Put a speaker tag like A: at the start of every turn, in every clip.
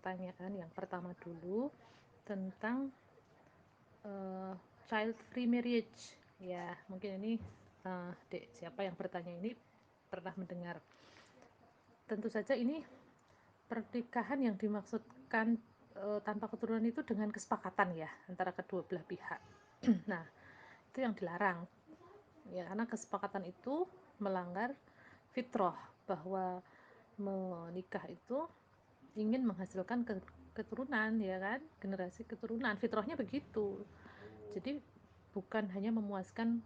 A: pertanyaan yang pertama dulu tentang child free marriage. Ya, mungkin ini Dek, siapa yang bertanya ini pernah mendengar. Tentu saja ini pernikahan yang dimaksudkan tanpa keturunan itu dengan kesepakatan ya antara kedua belah pihak. Nah, itu yang dilarang. Ya, karena kesepakatan itu melanggar fitrah bahwa menikah itu ingin menghasilkan keturunan, ya kan, generasi keturunan, fitrahnya begitu. Jadi bukan hanya memuaskan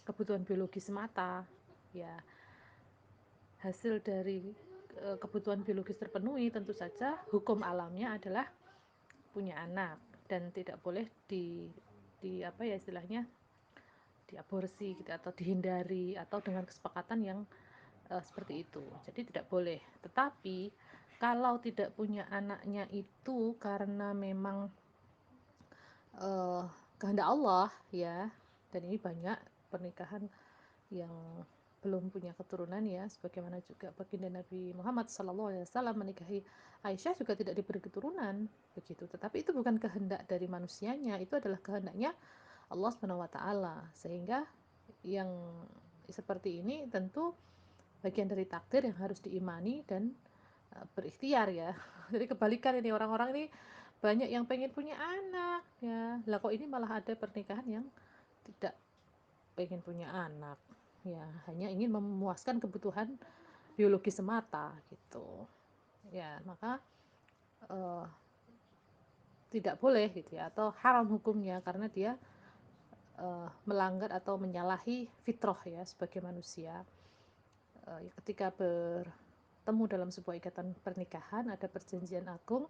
A: kebutuhan biologi semata, ya. Hasil dari kebutuhan biologis terpenuhi, tentu saja hukum alamnya adalah punya anak dan tidak boleh di apa ya istilahnya, diaborsi gitu atau dihindari atau dengan kesepakatan yang seperti itu. Jadi tidak boleh. Tetapi kalau tidak punya anaknya itu karena memang kehendak Allah ya, dan ini banyak pernikahan yang belum punya keturunan ya, sebagaimana juga baginda Nabi Muhammad SAW menikahi Aisyah juga tidak diberi keturunan begitu. Tetapi itu bukan kehendak dari manusianya, itu adalah kehendaknya Allah Subhanahu wa taala. Sehingga yang seperti ini tentu bagian dari takdir yang harus diimani dan berikhtiar ya. Jadi kebalikan ini, orang-orang ini banyak yang pengen punya anak ya. Lah kok ini malah ada pernikahan yang tidak pengen punya anak ya, hanya ingin memuaskan kebutuhan biologi semata gitu ya. Maka uh, tidak boleh gitu ya, atau haram hukumnya karena dia melanggar atau menyalahi fitrah ya sebagai manusia. Ketika bertemu dalam sebuah ikatan pernikahan, ada perjanjian agung,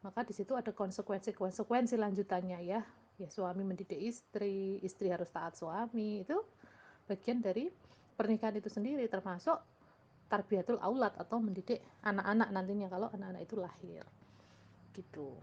A: maka di situ ada konsekuensi lanjutannya ya. Ya, suami mendidik istri, istri harus taat suami, itu bagian dari pernikahan itu sendiri, termasuk tarbiyatul aulad atau mendidik anak-anak nantinya kalau anak-anak itu lahir gitu.